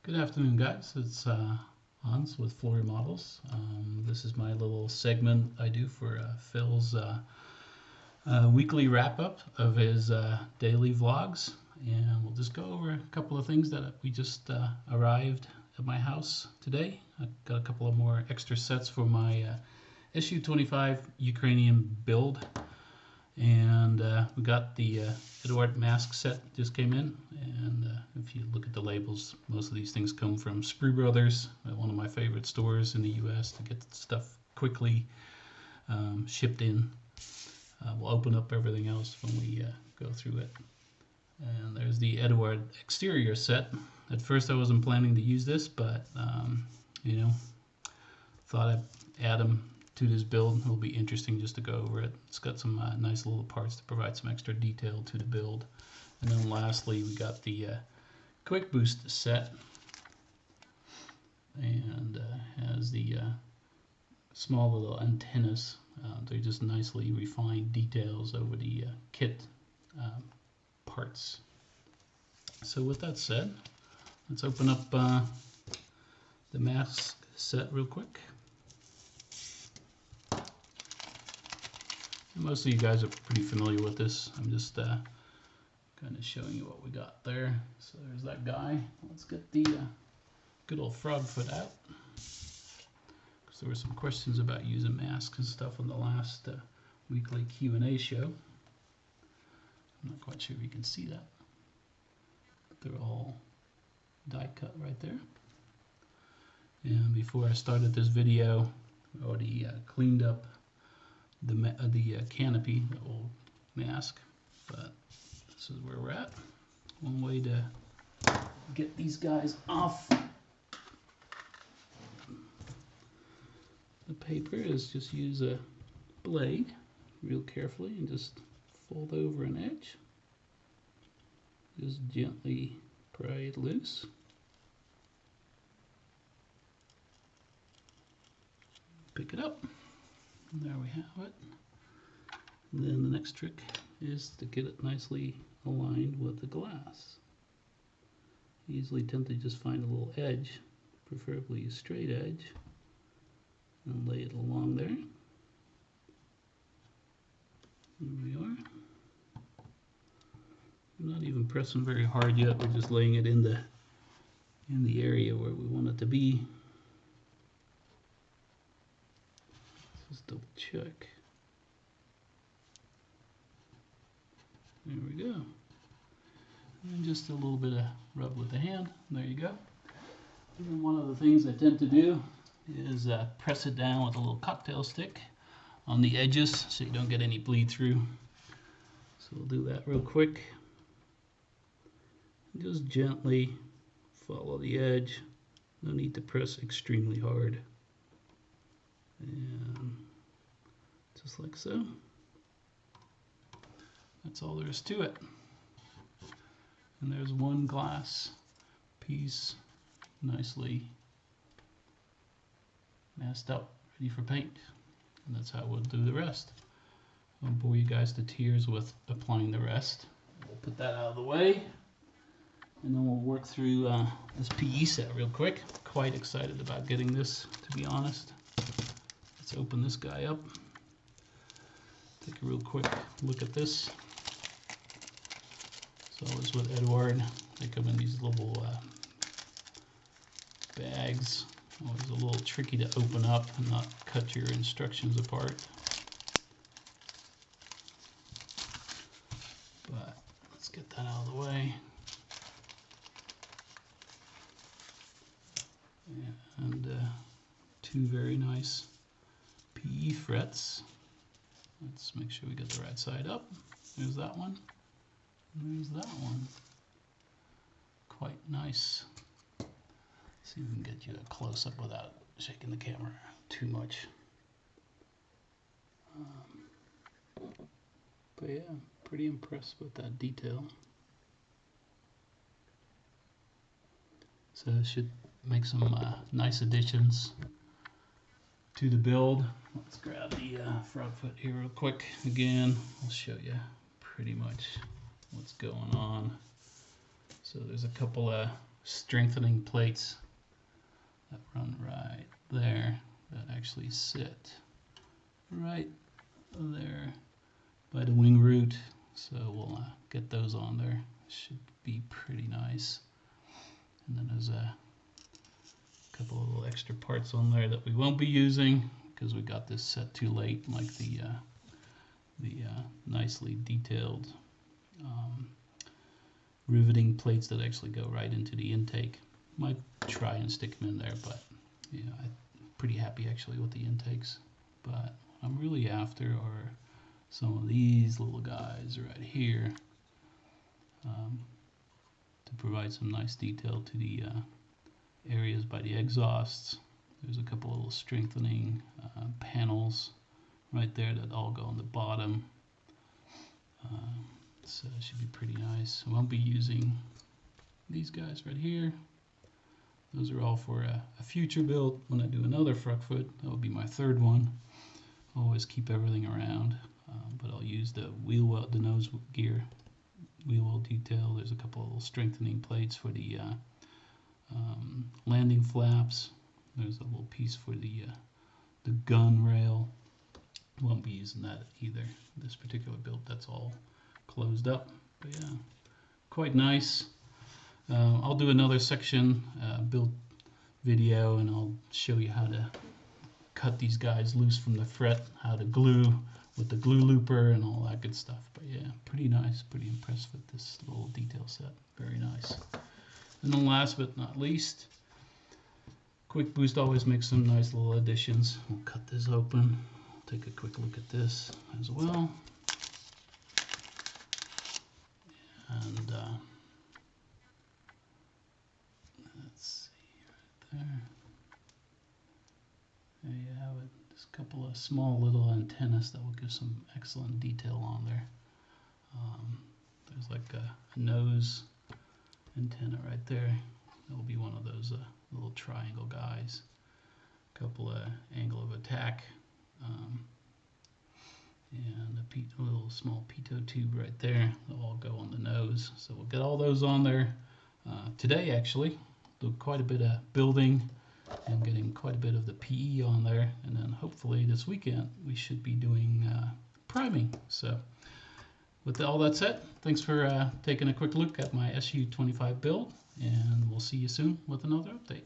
Good afternoon, guys. It's Hans with Floor Models. This is my little segment I do for Phil's weekly wrap-up of his daily vlogs. And we'll just go over a couple of things that we just arrived at my house today. I've got a couple of more extra sets for my Su-25 Ukrainian build. And we got the Edward mask set just came in, and if you look at the labels, most of these things come from Sprue Brothers, one of my favorite stores in the US to get stuff quickly shipped in. We'll open up everything else when we go through it. And there's the Edward exterior set. At first I wasn't planning to use this, but thought I'd add them to this build. It'll be interesting just to go over it. It's got some nice little parts to provide some extra detail to the build. And then lastly, we got the Quick Boost set, and has the small little antennas. They're just nicely refined details over the kit parts. So with that said, let's open up the mask set real quick. Most of you guys are pretty familiar with this. I'm just kind of showing you what we got there. So there's that guy. Let's get the good old Frogfoot out, because there were some questions about using masks and stuff on the last weekly Q&A show. I'm not quite sure if you can see that, but they're all die cut right there. And before I started this video, I already cleaned up the canopy, the old mask, but this is where we're at. One way to get these guys off the paper is just use a blade real carefully and just fold over an edge. Just gently pry it loose. Pick it up. There we have it. And then the next trick is to get it nicely aligned with the glass. Easily tend to just find a little edge, preferably a straight edge, and lay it along there. There we are. We're not even pressing very hard yet. We're just laying it in the area where we want it to be. Just double check. There we go. And just a little bit of rub with the hand. There you go. And one of the things I tend to do is press it down with a little cocktail stick on the edges so you don't get any bleed through. So we'll do that real quick. Just gently follow the edge. No need to press extremely hard. And just like so. That's all there is to it. And there's one glass piece nicely masked up, ready for paint. And that's how we'll do the rest. I won't bore you guys to tears with applying the rest. We'll put that out of the way, and then we'll work through this PE set real quick. Quite excited about getting this, to be honest. Let's open this guy up. Take a real quick look at this. So it's with Edward. They come in these little bags. Always a little tricky to open up and not cut your instructions apart. But let's get that out of the way. And two very nice PE frets. Let's make sure we get the right side up. There's that one. And there's that one. Quite nice. See if we can get you a close-up without shaking the camera too much. But yeah, pretty impressed with that detail. So it should make some nice additions to the build. Let's grab the Frogfoot here real quick. Again, I'll show you pretty much what's going on. So there's a couple of strengthening plates that run right there that actually sit right there by the wing root. So we'll get those on there. Should be pretty nice. And then there's a couple of little extra parts on there that we won't be using because we got this set too late, like the nicely detailed riveting plates that actually go right into the intake. Might try and stick them in there, but yeah, I'm pretty happy actually with the intakes. But what I'm really after are some of these little guys right here to provide some nice detail to the areas by the exhausts. There's a couple little strengthening panels right there that all go on the bottom. So it should be pretty nice. I won't be using these guys right here. Those are all for a future build. When I do another Frogfoot, that will be my third one. I'll always keep everything around, but I'll use the wheel well, the nose gear wheel well detail. There's a couple of little strengthening plates for the landing flaps. There's a little piece for the gun rail. Won't be using that either. This particular build, that's all closed up. But yeah, quite nice. I'll do another section build video, and I'll show you how to cut these guys loose from the fret, how to glue with the glue looper and all that good stuff. But yeah, pretty nice, pretty impressed with this little detail set. Very nice. And then last but not least, Quick Boost always makes some nice little additions. We'll cut this open. Take a quick look at this as well. And let's see right there. There you have it. Just a couple of small little antennas that will give some excellent detail on there. There's like a nose antenna right there. That will be one of those little triangle guys. A couple of angle of attack. And a little small pitot tube right there. They'll all go on the nose. So we'll get all those on there today actually. Do quite a bit of building and getting quite a bit of the PE on there. And then hopefully this weekend we should be doing priming. So with all that said, thanks for taking a quick look at my Su-25 build, and we'll see you soon with another update.